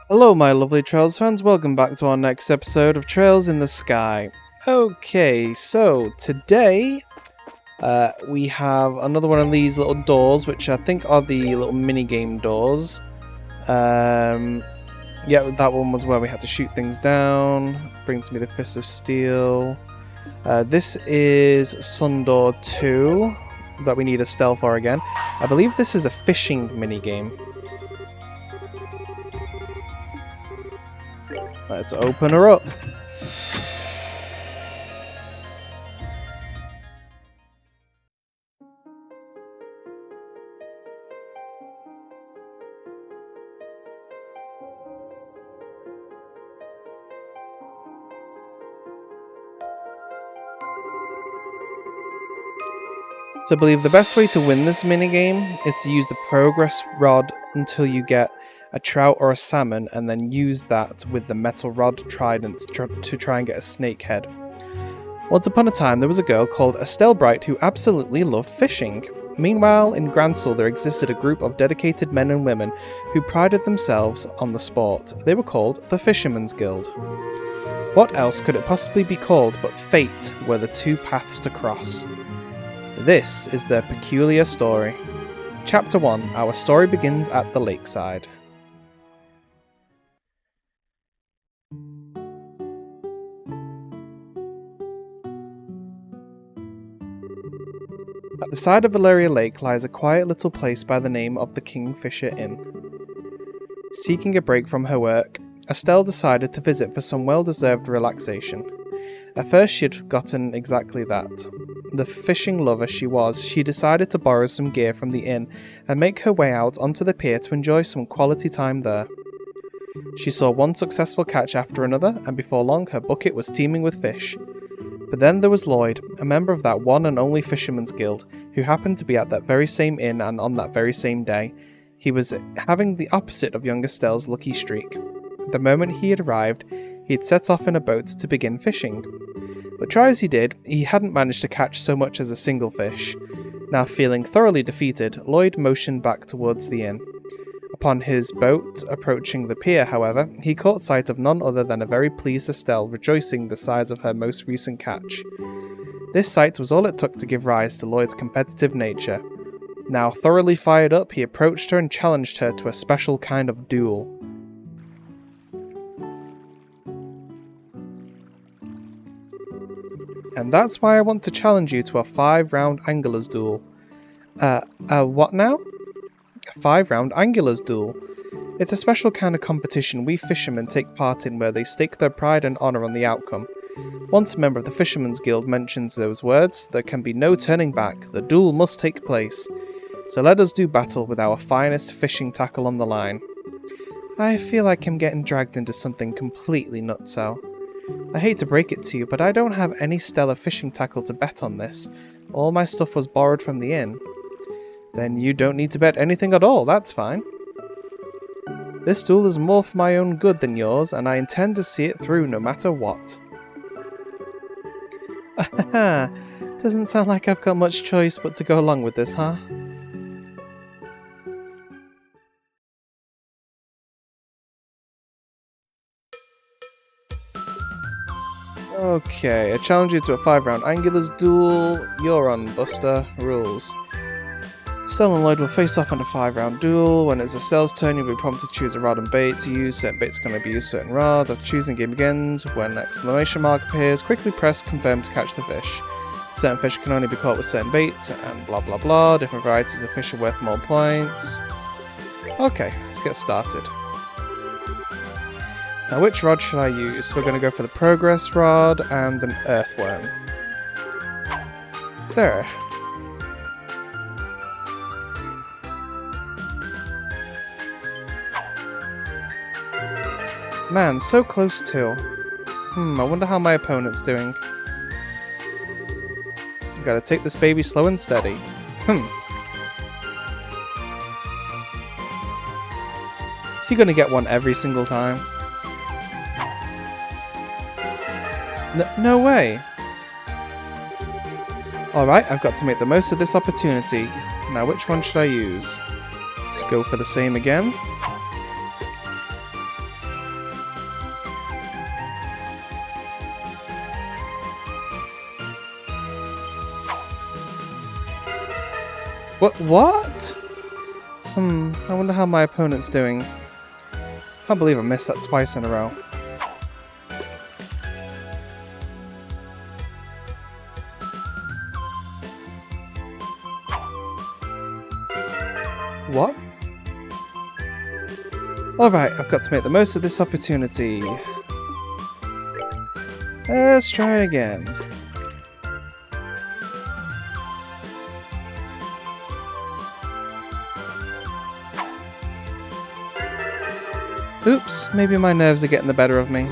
Hello my lovely Trails fans, welcome back to our next episode of Trails in the Sky. Okay, so today we have another one of these little doors, which I think are the little mini-game doors. Yeah, that one was where we had to shoot things down. Brings me the Fist of Steel. This is Sundoor 2, that we need Estelle for again. I believe this is a fishing mini-game. Let's open her up. So I believe the best way to win this minigame is to use the progress rod until you get a trout or a salmon, and then use that with the metal rod trident to try and get a snake head. Once upon a time there was a girl called Estelle Bright who absolutely loved fishing. Meanwhile, in Gransel there existed a group of dedicated men and women who prided themselves on the sport. They were called the Fishermen's Guild. What else could it possibly be called but fate were the two paths to cross? This is their peculiar story. Chapter 1. Our story begins at the lakeside. At the side of Valeria Lake lies a quiet little place by the name of the Kingfisher Inn. Seeking a break from her work, Estelle decided to visit for some well-deserved relaxation. At first she had gotten exactly that. The fishing lover she was, she decided to borrow some gear from the inn and make her way out onto the pier to enjoy some quality time there. She saw one successful catch after another, and before long her bucket was teeming with fish. But then there was Lloyd, a member of that one and only Fisherman's Guild, who happened to be at that very same inn and on that very same day. He was having the opposite of young Estelle's lucky streak. The moment he had arrived, he had set off in a boat to begin fishing. But try as he did, he hadn't managed to catch so much as a single fish. Now feeling thoroughly defeated, Lloyd motioned back towards the inn. Upon his boat approaching the pier, however, he caught sight of none other than a very pleased Estelle rejoicing the size of her most recent catch. This sight was all it took to give rise to Lloyd's competitive nature. Now thoroughly fired up, he approached her and challenged her to a special kind of duel. And that's why I want to challenge you to a 5-round Anglers duel. What now? A 5-round Anglers duel. It's a special kind of competition we fishermen take part in where they stake their pride and honour on the outcome. Once a member of the Fishermen's Guild mentions those words, there can be no turning back. The duel must take place. So let us do battle with our finest fishing tackle on the line. I feel like I'm getting dragged into something completely nutso. I hate to break it to you, but I don't have any stellar fishing tackle to bet on this. All my stuff was borrowed from the inn. Then you don't need to bet anything at all, that's fine. This duel is more for my own good than yours, and I intend to see it through no matter what. Haha, doesn't sound like I've got much choice but to go along with this, huh? Okay, I challenge you to a 5-round Angulars duel. You're on, Buster. Rules. Estelle and Lloyd will face off in a 5-round duel. When it's Estelle's turn, you'll be prompted to choose a rod and bait to use. Certain baits can only be used certain rod. After choosing, game begins. When exclamation mark appears, quickly press confirm to catch the fish. Certain fish can only be caught with certain baits, and blah blah blah. Different varieties of fish are worth more points. Okay, let's get started. Now which rod should I use? We're going to go for the progress rod and an earthworm. There. Man, so close to. I wonder how my opponent's doing. Gotta take this baby slow and steady. Is he gonna get one every single time? No way! Alright, I've got to make the most of this opportunity. Now which one should I use? Let's go for the same again. What? I wonder how my opponent's doing. Can't believe I missed that twice in a row. What? Alright, I've got to make the most of this opportunity. Let's try again. Oops, maybe my nerves are getting the better of me.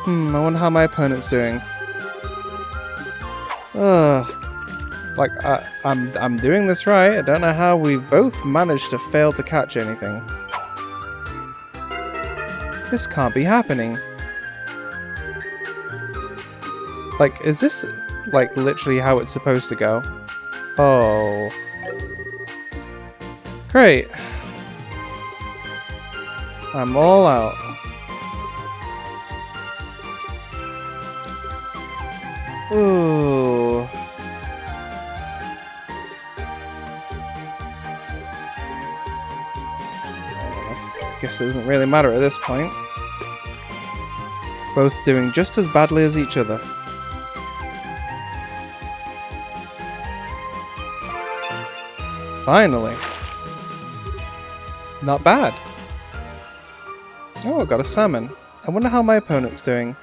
I wonder how my opponent's doing. Like, I'm doing this right. I don't know how we both managed to fail to catch anything. This can't be happening. Like, is this, like, literally how it's supposed to go? Oh. Great. I'm all out. Ooh. Guess it doesn't really matter at this point. Both doing just as badly as each other. Finally. Not bad. Oh, I got a salmon. I wonder how my opponent's doing.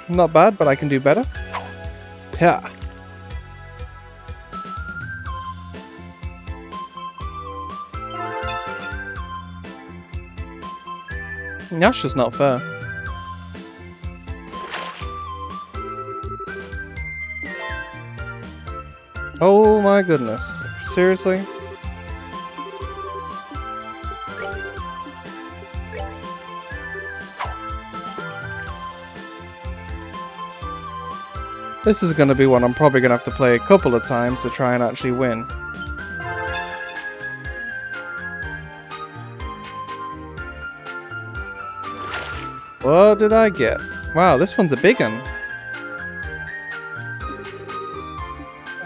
Not bad, but I can do better. Yeah. That's just not fair. Oh my goodness. Seriously? This is going to be one I'm probably going to have to play a couple of times to try and actually win. What did I get? Wow, this one's a big one.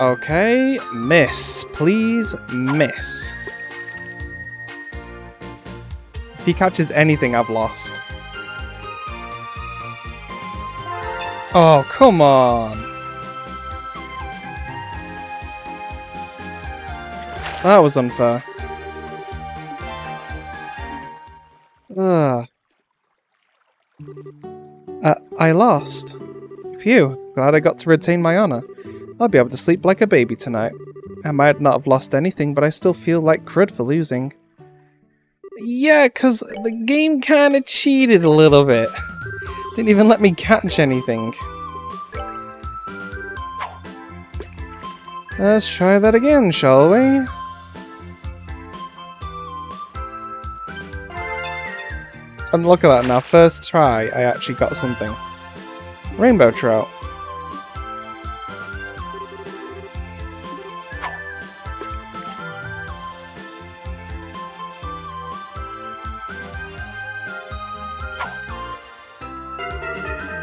Okay, miss. Please miss. If he catches anything, I've lost. Oh, come on. That was unfair. Ugh. I lost. Phew, glad I got to retain my honor. I'll be able to sleep like a baby tonight. I might not have lost anything, but I still feel like crud for losing. Yeah, 'cause the game kinda cheated a little bit. Didn't even let me catch anything. Let's try that again, shall we? And look at that now, first try, I actually got something. Rainbow trout.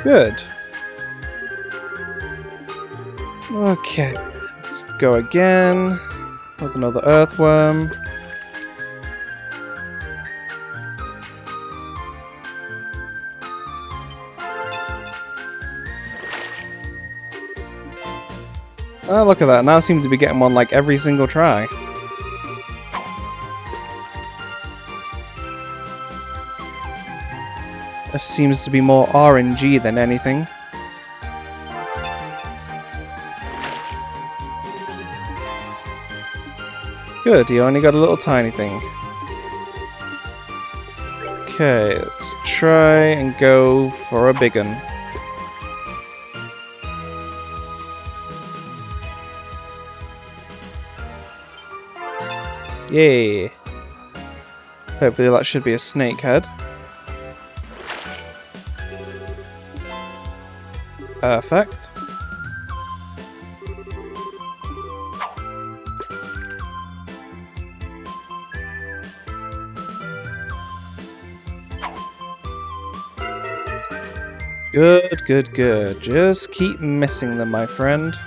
Good. Okay, let's go again with another earthworm. Oh, look at that. Now I seem to be getting one like every single try. This seems to be more RNG than anything. Good, you only got a little tiny thing. Okay, let's try and go for a big one. Yay! Hopefully that should be a snake head. Perfect. Good, good, good. Just keep missing them, my friend.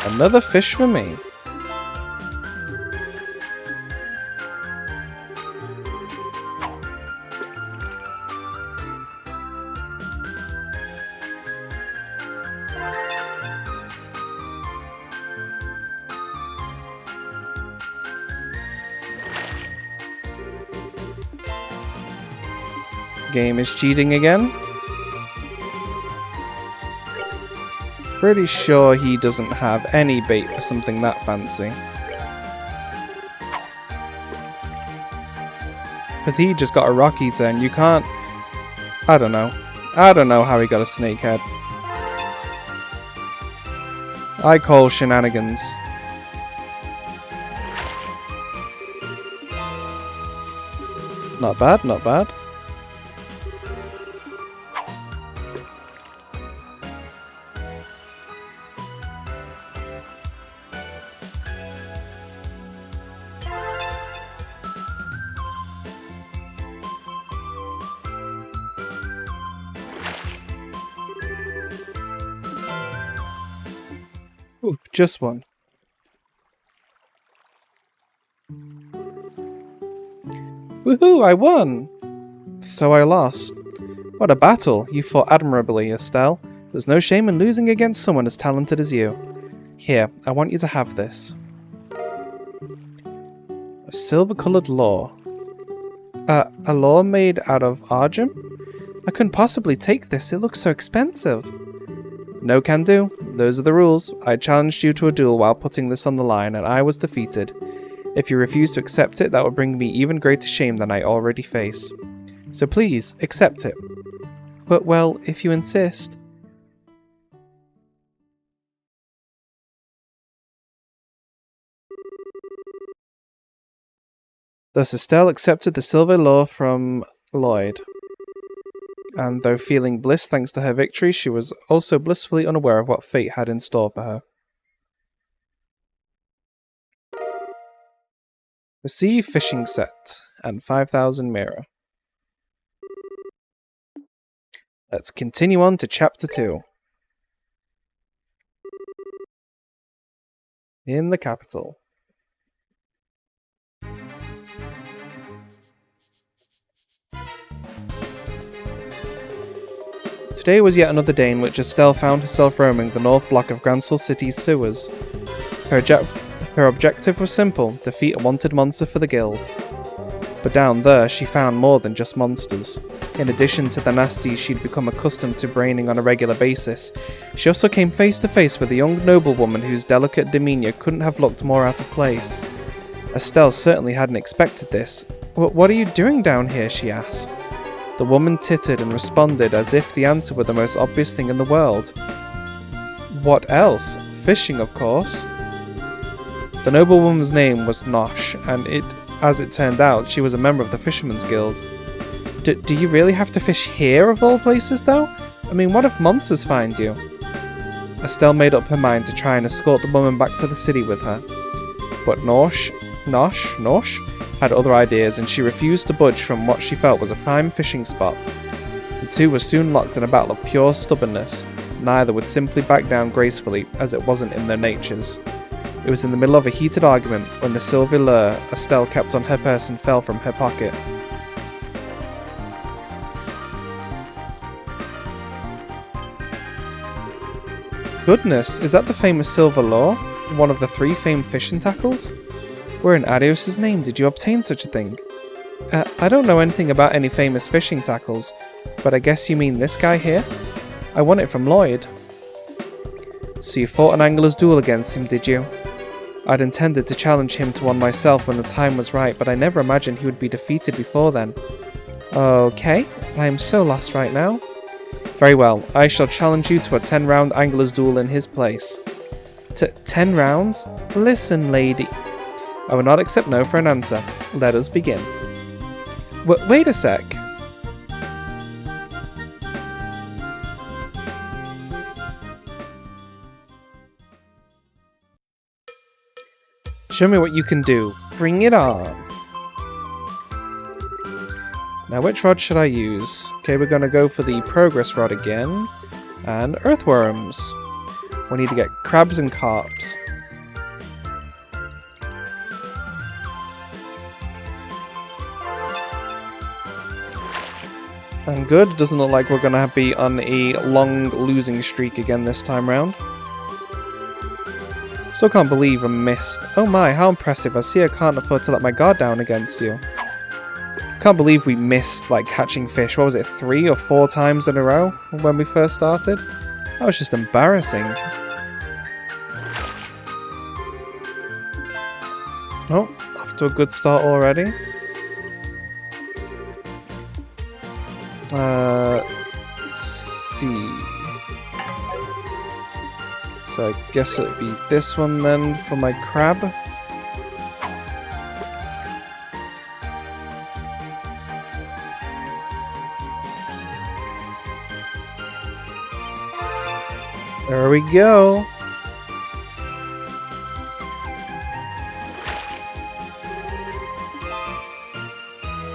Another fish for me. Game is cheating again. Pretty sure he doesn't have any bait for something that fancy. Because he just got a rock eater and you can't... I don't know. I don't know how he got a snakehead. I call shenanigans. Not bad, not bad. Ooh, just one. Woohoo, I won! So I lost. What a battle! You fought admirably, Estelle. There's no shame in losing against someone as talented as you. Here, I want you to have this. A silver-coloured lore. A lore made out of argent? I couldn't possibly take this, it looks so expensive. No can do. Those are the rules. I challenged you to a duel while putting this on the line, and I was defeated. If you refuse to accept it, that would bring me even greater shame than I already face. So please, accept it. But, well, if you insist. Thus Estelle accepted the silver lore from Lloyd. And though feeling bliss thanks to her victory, she was also blissfully unaware of what fate had in store for her. Receive fishing set and 5,000 mirror. Let's continue on to chapter 2. In the capital. Today was yet another day in which Estelle found herself roaming the north block of Gransel City's sewers. Her objective was simple, defeat a wanted monster for the guild. But down there she found more than just monsters. In addition to the nasties she'd become accustomed to braining on a regular basis, she also came face to face with a young noblewoman whose delicate demeanour couldn't have looked more out of place. Estelle certainly hadn't expected this. "What are you doing down here?" she asked. The woman tittered and responded as if the answer were the most obvious thing in the world. What else? Fishing, of course. The noblewoman's name was Nosh, and as it turned out, she was a member of the Fisherman's Guild. Do you really have to fish here, of all places, though? I mean, what if monsters find you? Estelle made up her mind to try and escort the woman back to the city with her. But Nosh had other ideas, and she refused to budge from what she felt was a prime fishing spot. The two were soon locked in a battle of pure stubbornness. Neither would simply back down gracefully, as it wasn't in their natures. It was in the middle of a heated argument when the silver lure Estelle kept on her person fell from her pocket. Goodness, is that the famous silver lure? One of the 3 famed fishing tackles? Where in Adios' name did you obtain such a thing? I don't know anything about any famous fishing tackles, but I guess you mean this guy here? I won it from Lloyd. So you fought an angler's duel against him, did you? I'd intended to challenge him to one myself when the time was right, but I never imagined he would be defeated before then. Okay, I am so lost right now. Very well, I shall challenge you to a 10-round angler's duel in his place. 10 rounds? Listen, lady. I will not accept no for an answer. Let us begin. Wait a sec. Show me what you can do. Bring it on. Now, which rod should I use? Okay, we're going to go for the progress rod again. And earthworms. We need to get crabs and carps. And good, doesn't look like we're going to be on a long losing streak again this time round. Still can't believe I missed. Oh my, how impressive. I see I can't afford to let my guard down against you. Can't believe we missed, like, catching fish. What was it, 3 or 4 times in a row when we first started? That was just embarrassing. Oh, off to a good start already. Let's see. So I guess it'd be this one then for my crab. There we go.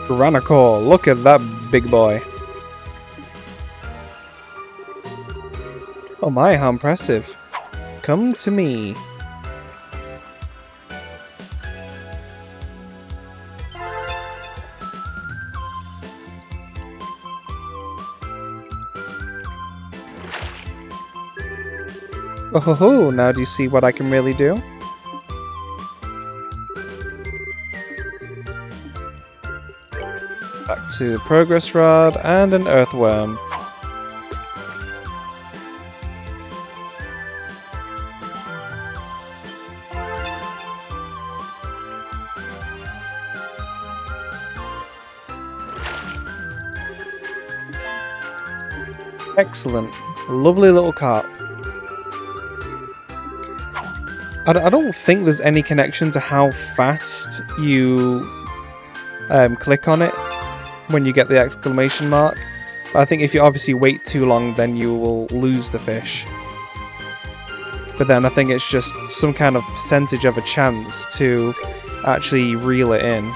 Granicle, look at that big boy. Oh my, how impressive. Come to me. Oh ho ho, now do you see what I can really do? Back to the progress rod and an earthworm. Excellent. Lovely little carp. I don't think there's any connection to how fast you click on it when you get the exclamation mark. But I think if you obviously wait too long, then you will lose the fish. But then I think it's just some kind of percentage of a chance to actually reel it in.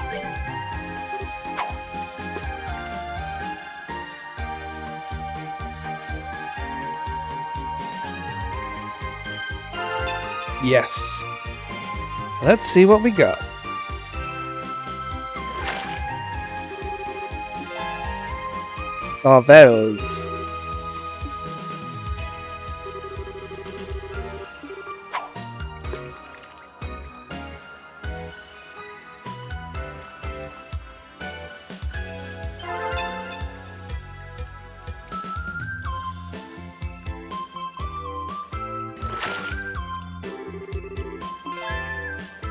Yes. Let's see what we got. Those.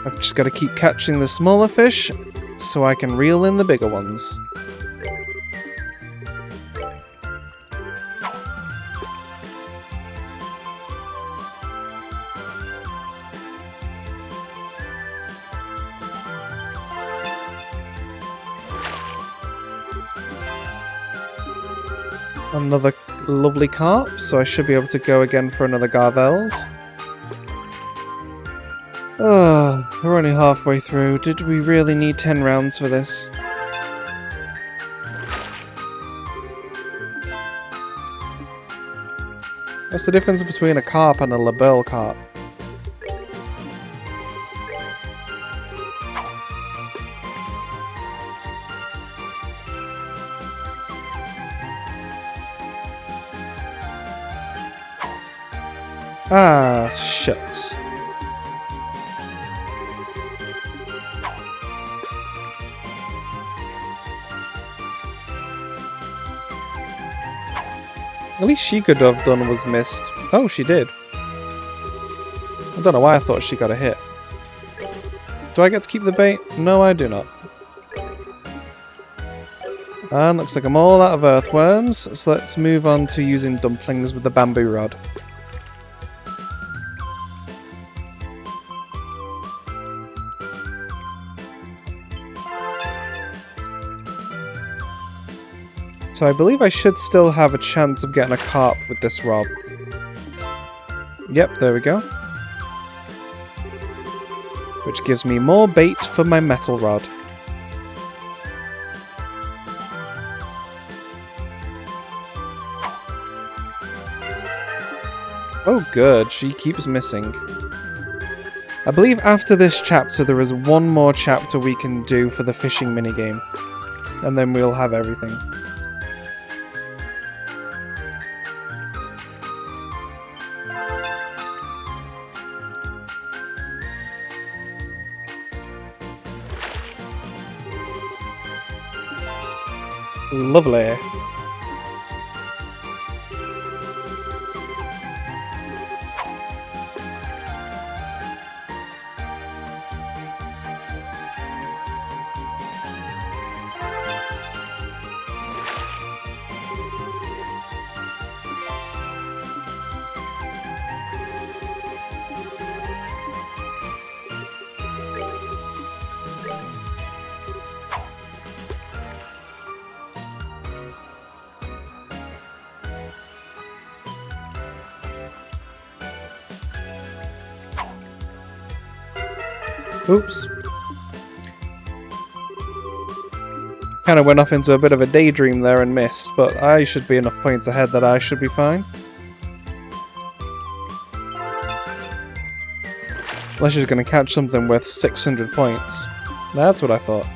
I've just got to keep catching the smaller fish so I can reel in the bigger ones. Another lovely carp, so I should be able to go again for another Garvels. Oh, we're only halfway through. Did we really need 10 rounds for this? What's the difference between a carp and a labelle carp? Ah, shucks. At least she could have done was missed. Oh, she did. I don't know why I thought she got a hit. Do I get to keep the bait? No, I do not. And looks like I'm all out of earthworms, so let's move on to using dumplings with the bamboo rod. So I believe I should still have a chance of getting a carp with this rod. Yep, there we go. Which gives me more bait for my metal rod. Oh good, she keeps missing. I believe after this chapter there is one more chapter we can do for the fishing minigame. And then we'll have everything. Lovely. Oops. Kind of went off into a bit of a daydream there and missed, but I should be enough points ahead that I should be fine. Unless she's going to catch something worth 600 points. That's what I thought.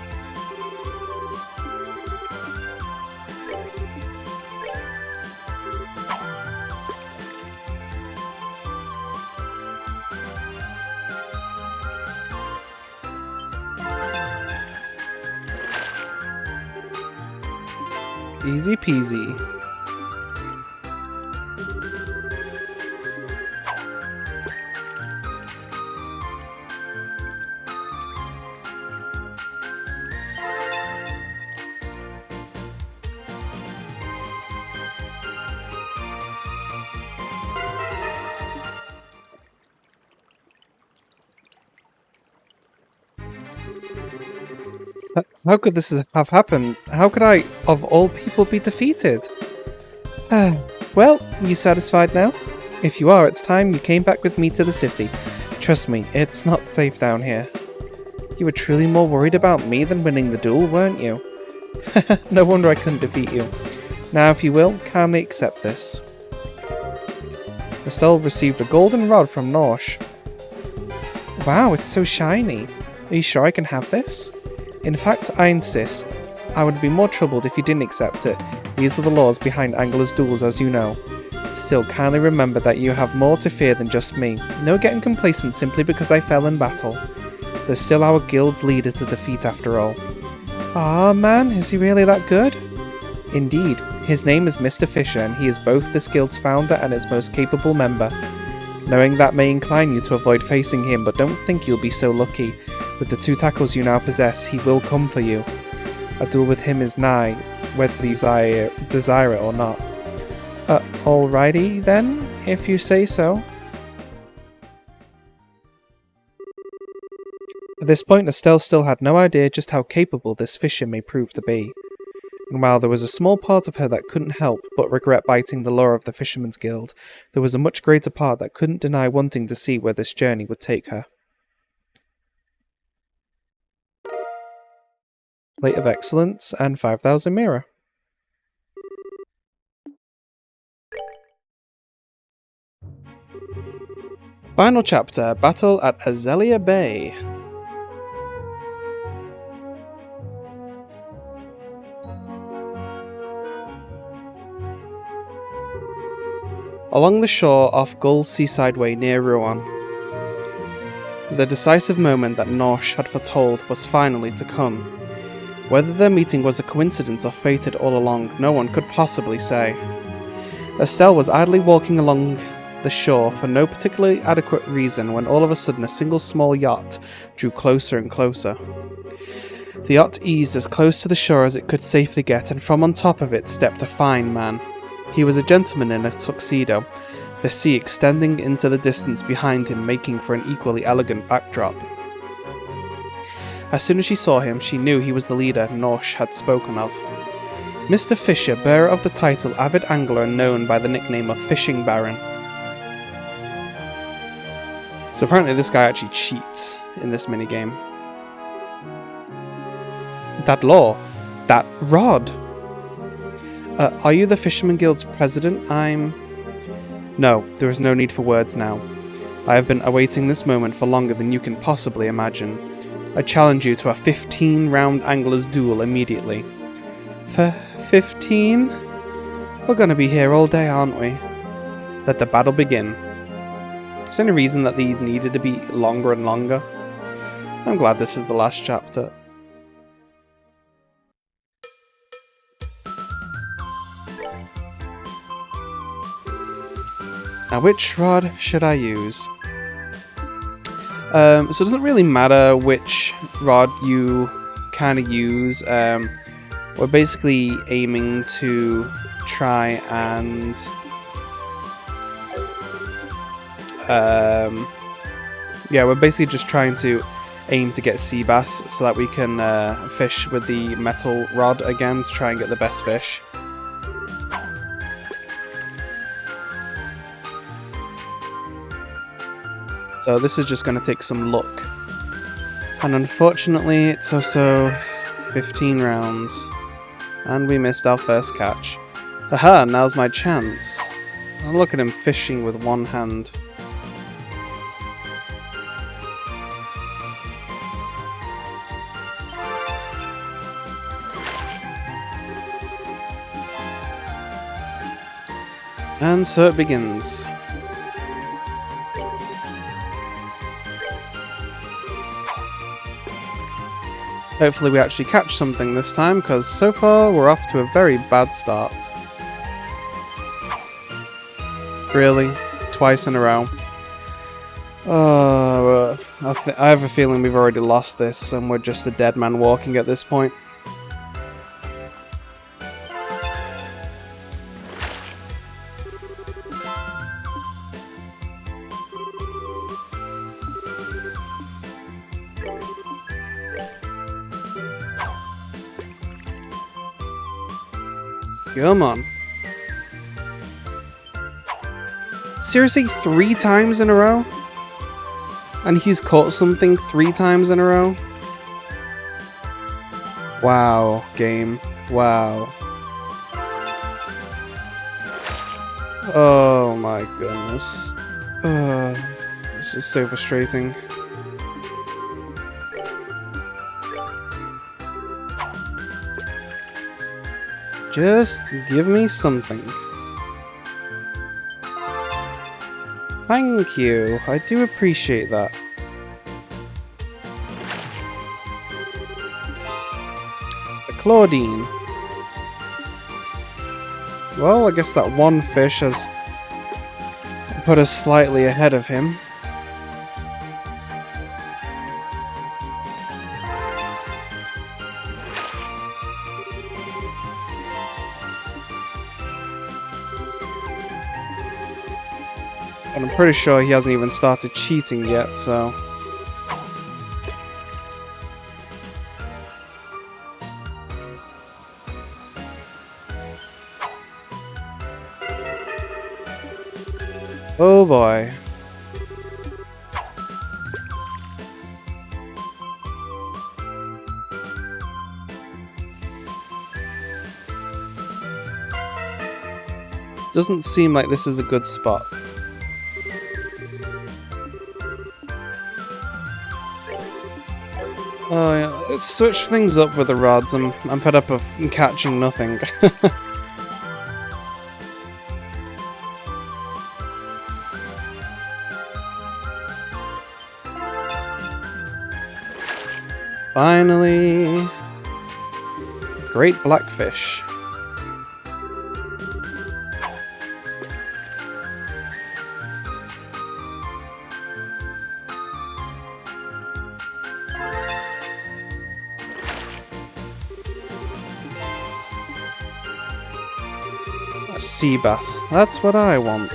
Easy peasy. How could this have happened? How could I, of all people, be defeated? Well, you satisfied now? If you are, it's time you came back with me to the city. Trust me, it's not safe down here. You were truly more worried about me than winning the duel, weren't you? No wonder I couldn't defeat you. Now, if you will, calmly accept this. Estelle received a golden rod from Norsh. Wow, it's so shiny. Are you sure I can have this? In fact, I insist. I would be more troubled if you didn't accept it. These are the laws behind Angler's duels, as you know. Still, kindly remember that you have more to fear than just me. No getting complacent simply because I fell in battle. There's still our guild's leader to defeat after all. Ah, man, is he really that good? Indeed. His name is Mr. Fisher, and he is both this guild's founder and its most capable member. Knowing that may incline you to avoid facing him, but don't think you'll be so lucky. With the 2 tackles you now possess, he will come for you. A duel with him is nigh, whether you desire it or not. Alrighty then, if you say so. At this point, Estelle still had no idea just how capable this fisher may prove to be. And while there was a small part of her that couldn't help but regret biting the law of the Fisherman's Guild, there was a much greater part that couldn't deny wanting to see where this journey would take her. Plate of Excellence and 5,000 Mira. Final chapter, Battle at Azalea Bay. Along the shore off Gull's seaside way near Rouen, the decisive moment that Norsh had foretold was finally to come. Whether their meeting was a coincidence or fated all along, no one could possibly say. Estelle was idly walking along the shore for no particularly adequate reason when all of a sudden a single small yacht drew closer and closer. The yacht eased as close to the shore as it could safely get, and from on top of it stepped a fine man. He was a gentleman in a tuxedo, the sea extending into the distance behind him, making for an equally elegant backdrop. As soon as she saw him, she knew he was the leader Norsh had spoken of. Mr. Fisher, bearer of the title Avid Angler and known by the nickname of Fishing Baron. So apparently this guy actually cheats in this minigame. That law. That rod. Are you the Fisherman Guild's president? No, there is no need for words now. I have been awaiting this moment for longer than you can possibly imagine. I challenge you to a 15-round angler's duel immediately. 15? We're gonna be here all day, aren't we? Let the battle begin. Is there any reason that these needed to be longer and longer? I'm glad this is the last chapter. Now, which rod should I use? So it doesn't really matter which rod you kind of use. We're basically aiming to try and yeah, we're basically just trying to aim to get sea bass so that we can fish with the metal rod again to try and get the best fish. So this is just going to take some luck. And unfortunately, it's also 15 rounds. And we missed our first catch. Aha, now's my chance. Oh, look at him fishing with one hand. And so it begins. Hopefully we actually catch something this time, because so far we're off to a very bad start. Really? Twice in a row? I have a feeling we've already lost this and we're just a dead man walking at this point. Come on. Seriously, 3 times in a row? And he's caught something 3 times in a row? Wow, game. Wow. Oh my goodness. This is so frustrating. Just give me something. Thank you, I do appreciate that. The Claudine. Well, I guess that one fish has put us slightly ahead of him. And I'm pretty sure he hasn't even started cheating yet, so... Oh boy. Doesn't seem like this is a good spot. Oh yeah, let's switch things up with the rods. I'm fed up of catching nothing. Finally, great blackfish. A sea bass, that's what I want.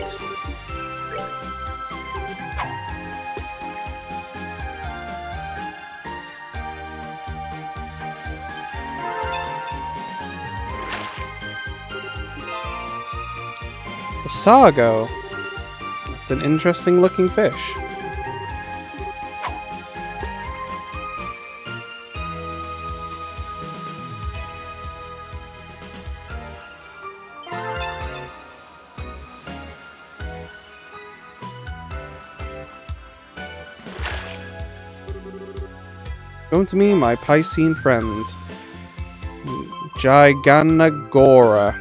A sargo. That's an interesting looking fish. Come to me, my Piscine friend. Giganagora.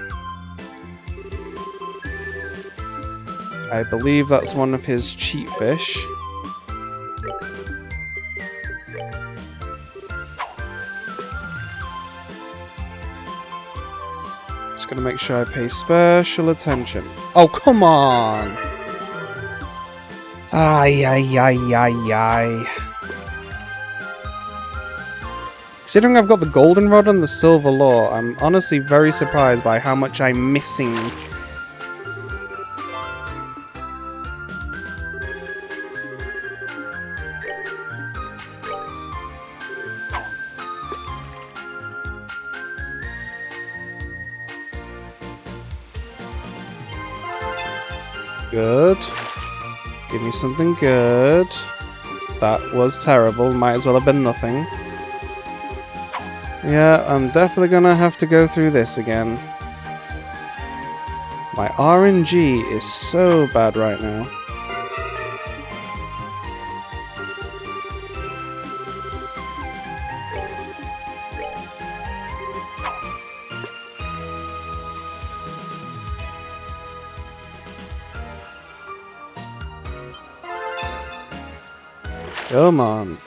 I believe that's one of his cheat fish. Just gotta make sure I pay special attention. Oh, come on! Ay, ay, ay, ay, ay. Considering I've got the goldenrod and the silver lure, I'm honestly very surprised by how much I'm missing. Good. Give me something good. That was terrible. Might as well have been nothing. Yeah, I'm definitely gonna have to go through this again. My RNG is so bad right now. Come on.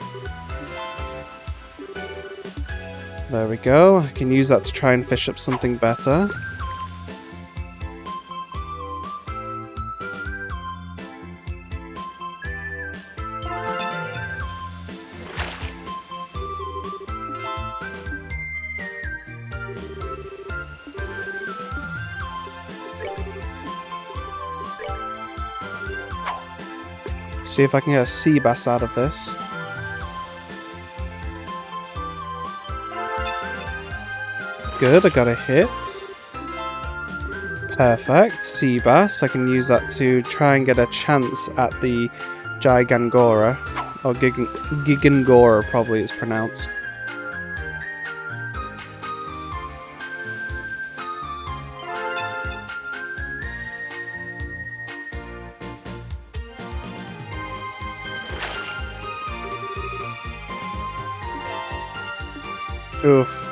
There we go. I can use that to try and fish up something better. See if I can get a sea bass out of this. Good, I got a hit. Perfect, sea bass. I can use that to try and get a chance at the Gigangora. Or Gigangora, probably it's pronounced. Oof.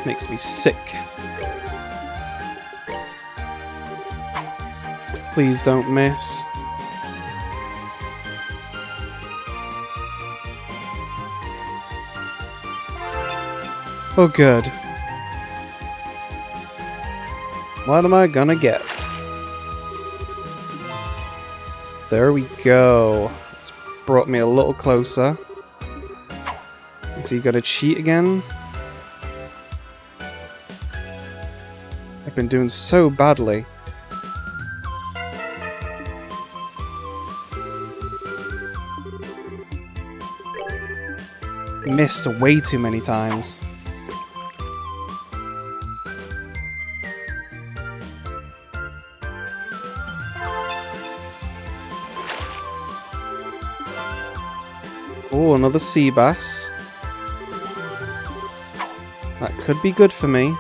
Makes me sick. Please don't miss. Oh, good. What am I gonna get? There we go. It's brought me a little closer. Is he gonna cheat again? I've been doing so badly. Missed way too many times. Oh, another sea bass. That could be good for me.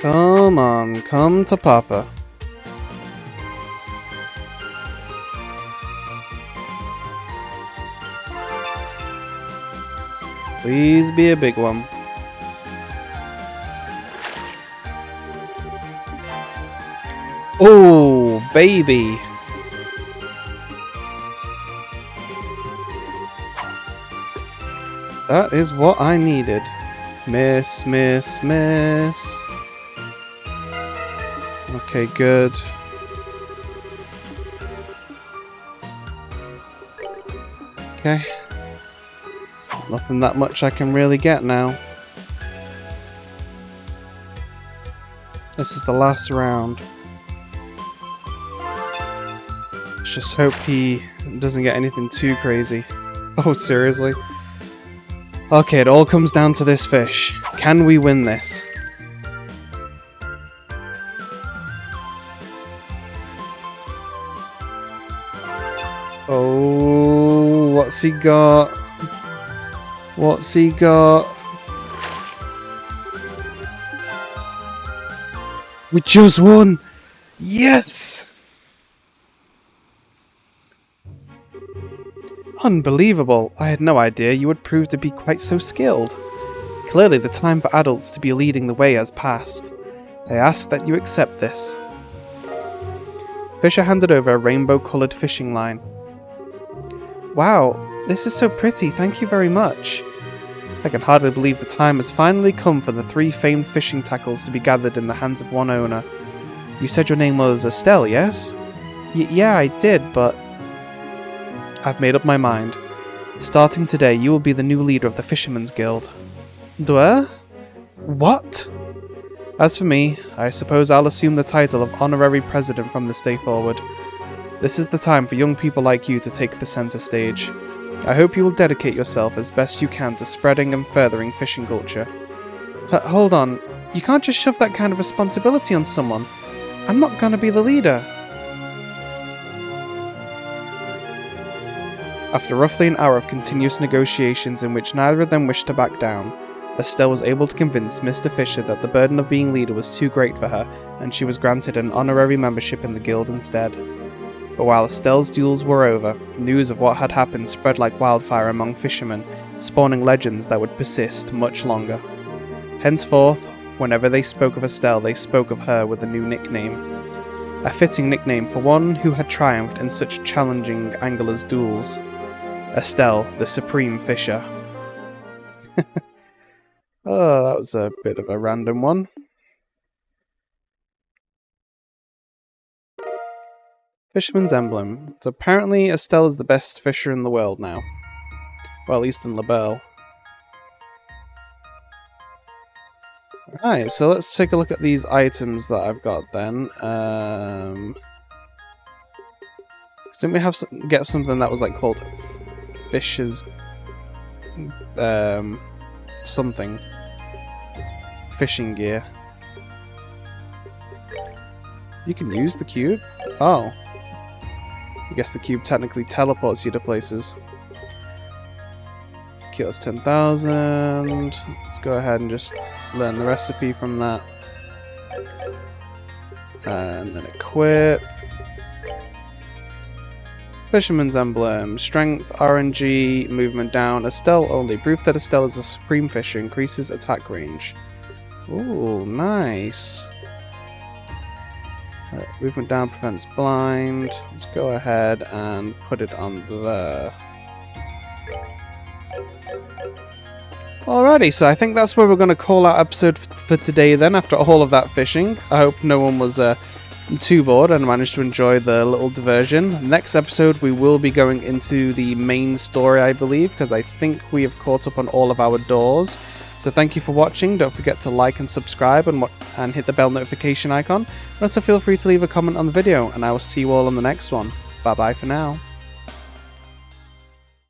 Come on, come to Papa. Please be a big one. Oh, baby. That is what I needed. Miss, miss, miss. Okay, good. Okay. There's nothing that much I can really get now. This is the last round. Let's just hope he doesn't get anything too crazy. Oh, seriously? Okay, it all comes down to this fish. Can we win this? What's he got? What's he got? We just won! Yes! Unbelievable. I had no idea you would prove to be quite so skilled. Clearly the time for adults to be leading the way has passed. I ask that you accept this. Fisher handed over a rainbow-coloured fishing line. Wow, this is so pretty, thank you very much. I can hardly believe the time has finally come for the 3 famed fishing tackles to be gathered in the hands of one owner. You said your name was Estelle, yes? Yeah, I did, but... I've made up my mind. Starting today, you will be the new leader of the Fishermen's Guild. Dwell? What? As for me, I suppose I'll assume the title of Honorary President from this day forward. This is the time for young people like you to take the centre stage. I hope you will dedicate yourself as best you can to spreading and furthering fishing culture. Hold on, you can't just shove that kind of responsibility on someone. I'm not gonna be the leader. After roughly an hour of continuous negotiations in which neither of them wished to back down, Estelle was able to convince Mr. Fisher that the burden of being leader was too great for her, and she was granted an honorary membership in the guild instead. But while Estelle's duels were over, news of what had happened spread like wildfire among fishermen, spawning legends that would persist much longer. Henceforth, whenever they spoke of Estelle, they spoke of her with a new nickname. A fitting nickname for one who had triumphed in such challenging angler's duels. Estelle, the Supreme Fisher. Oh, that was a bit of a random one. Fisherman's Emblem. So apparently Estelle is the best fisher in the world now. Well, at least in LaBelle. Alright, so let's take a look at these items that I've got then. Didn't we have get something that was like called Fisher's... something. Fishing gear. You can use the cube? Oh. I guess the cube technically teleports you to places. Okay, that's 10,000. Let's go ahead and just learn the recipe from that. And then equip. Fisherman's Emblem. Strength, RNG, movement down. Estelle only. Proof that Estelle is a supreme fisher. Increases attack range. Ooh, nice. Right, movement down prevents blind. Let's go ahead and put it on there. Alrighty, so I think that's where we're going to call our episode for today then, after all of that fishing. I hope no one was too bored and managed to enjoy the little diversion. Next episode we will be going into the main story, I believe, because I think we have caught up on all of our doors. So thank you for watching. Don't forget to like and subscribe and hit the bell notification icon. And also feel free to leave a comment on the video, and I will see you all on the next one. Bye bye for now.